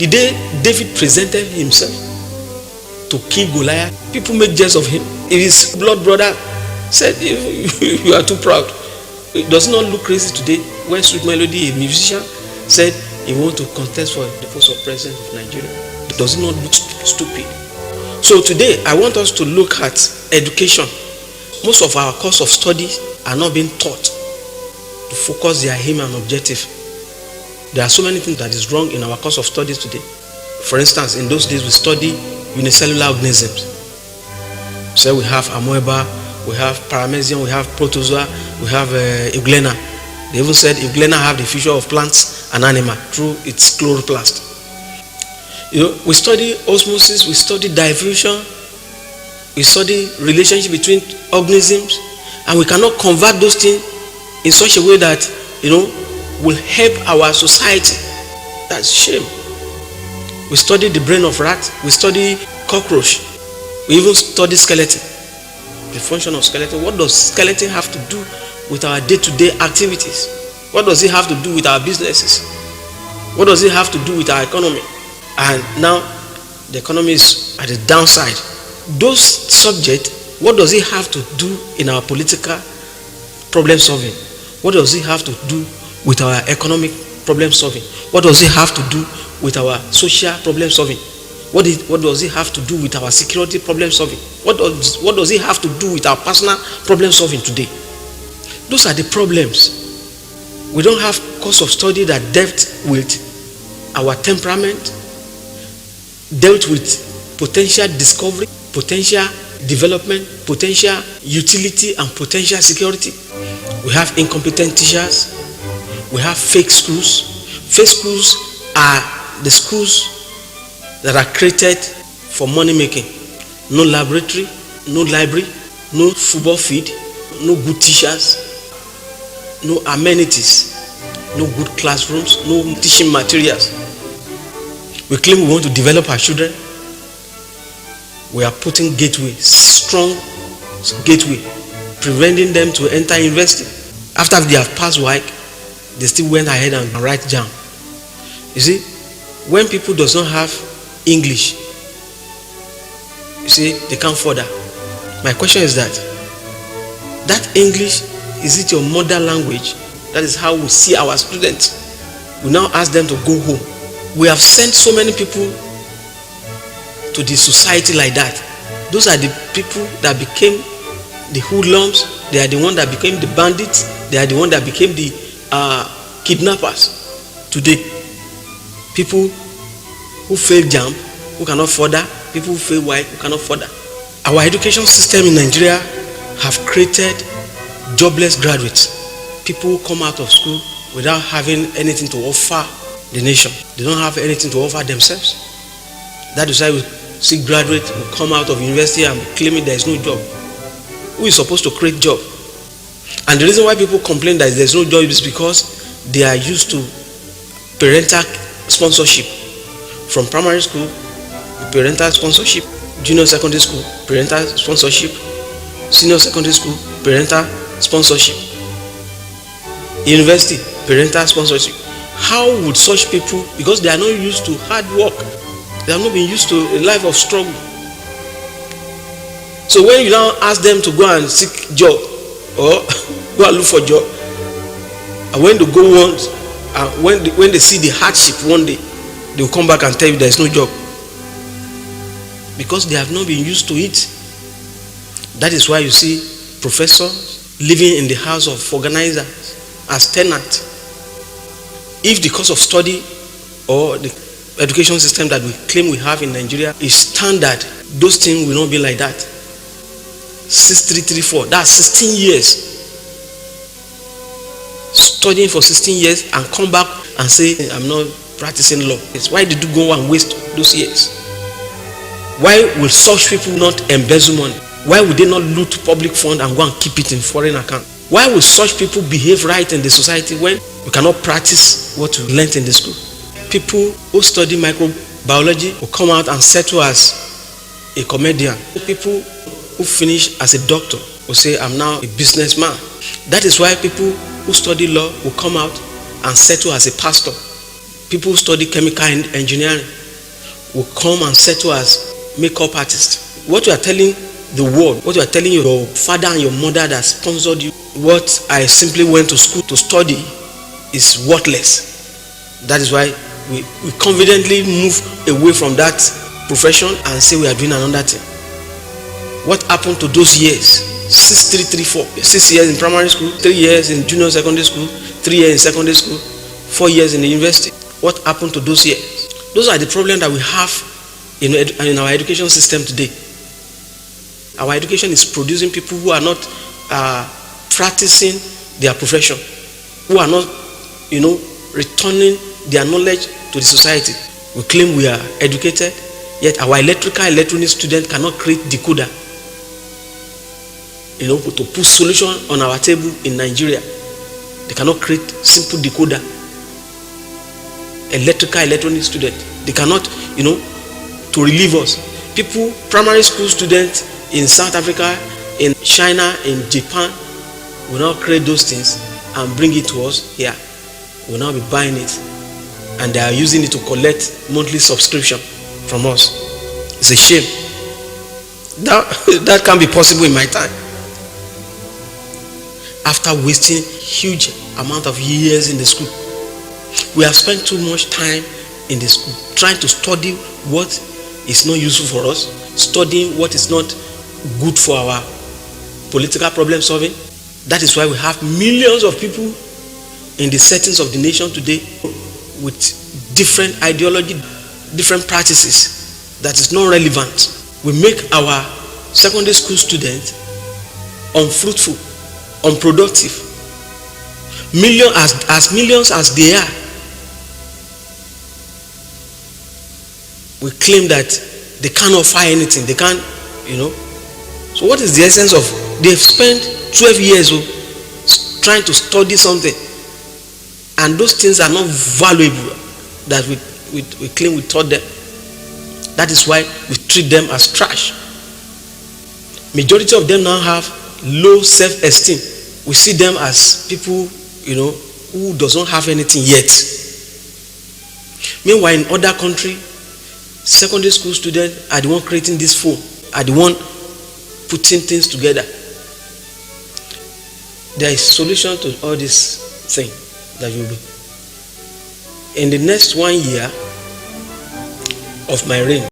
The day David presented himself to kill Goliath, people made jest of him. His blood brother said, you are too proud. Does it not look crazy today when Sweet Melody, a musician, said he wants to contest for the post of president of Nigeria? Does it not look stupid? So today, I want us to look at education. Most of our course of studies are not being taught to focus their aim and objective. There are so many things that is wrong in our course of studies today. For instance, in those days we study unicellular organisms. So we have amoeba, we have paramecium, we have protozoa, we have euglena. They even said euglena have the future of plants and animal through its chloroplast. We study osmosis, we study diffusion, we study relationship between organisms, and we cannot convert those things in such a way that will help our society. That's shame. We study the brain of rat, we study cockroach, we even study skeleton, the function of skeleton. What does skeleton have to do with our day-to-day activities? What does it have to do with our businesses? What does it have to do with our economy? And now the economy is at the downside. Those subjects, what does it have to do in our political problem solving? What does it have to do with our economic problem solving? What does it have to do with our social problem solving? What does it have to do with our security problem solving? What does it have to do with our personal problem solving today? Those are the problems. We don't have course of study that dealt with our temperament, dealt with potential discovery, potential development, potential utility, and potential security. We have incompetent teachers. We have fake schools. Fake schools are the schools that are created for money making. No laboratory, no library, no football field, no good teachers, no amenities, no good classrooms, no teaching materials. We claim we want to develop our children. We are putting gateway, strong gateway, preventing them to enter university. After they have passed WAEC, they still went ahead and write JAMB. You see, when people does not have English, you see, they can't further. My question is that English, is it your mother language? That is how we see our students. We now ask them to go home. We have sent so many people to the society like that. Those are the people that became the hoodlums. They are the ones that became the bandits. They are the ones that became the kidnappers. Today, people who fail JAMB, who cannot further, people who fail WAEC, who cannot further. Our education system in Nigeria have created jobless graduates. People who come out of school without having anything to offer the nation. They don't have anything to offer themselves. That is why we see graduates who come out of university and claiming there is no job. Who is supposed to create job? And the reason why people complain that there is no job is because they are used to parental sponsorship. From primary school, parental sponsorship. Junior secondary school, parental sponsorship. Senior secondary school, parental sponsorship. University, parental sponsorship. How would such people, because they are not used to hard work, they have not been used to a life of struggle. So when you now ask them to go and seek job or go and look for job, and when they go once, when they see the hardship one day, they will come back and tell you there is no job, because they have not been used to it. That is why you see professors living in the house of organizers as tenants. If the course of study or the education system that we claim we have in Nigeria is standard, those things will not be like that. 6334, that's 16 years. Studying for 16 years and come back and say, I'm not practicing law. It's why did you go and waste those years? Why will such people not embezzle money? Why would they not loot public fund and go and keep it in foreign account? Why will such people behave right in the society when we cannot practice what we learned in the school? People who study microbiology will come out and settle as a comedian. People who finish as a doctor will say, I'm now a businessman. That is why people who study law will come out and settle as a pastor. People who study chemical engineering will come and settle as makeup artists. What you are telling the world, what you are telling your father and your mother that sponsored you, what I simply went to school to study, is worthless. That is why we confidently move away from that profession and say we are doing another thing. What happened to those years? 6 3 3 4 6 years in primary school, 3 years in junior secondary school, 3 years in secondary school, 4 years in the university. What happened to those years? Those are the problems that we have in our education system today. Our education is producing people who are not practicing their profession, who are not returning their knowledge to the society. We claim we are educated, yet our electronic student cannot create decoder, to put solution on our table in Nigeria. They cannot create simple decoder. Electronic student, they cannot, to relieve us. People, primary school students in South Africa, in China, in Japan, will now create those things and bring it to us here. We'll now be buying it, and they are using it to collect monthly subscription from us. It's a shame. That can't be possible in my time. After wasting huge amount of years in the school, we have spent too much time in the school trying to study what is not useful for us, studying what is not good for our political problem solving. That is why we have millions of people in the settings of the nation today with different ideology, different practices that is not relevant. We make our secondary school students unfruitful, unproductive. Millions as they are, we claim that they can't offer anything. They can't, So what is the essence of? They've spent 12 years trying to study something, and those things are not valuable that we claim we taught them. That is why we treat them as trash. Majority of them now have low self-esteem. We see them as people, who doesn't have anything yet. Meanwhile, in other countries, secondary school students are the one creating this phone, are the one putting things together. There is solution to all this thing that you do. In the next 1 year of my reign,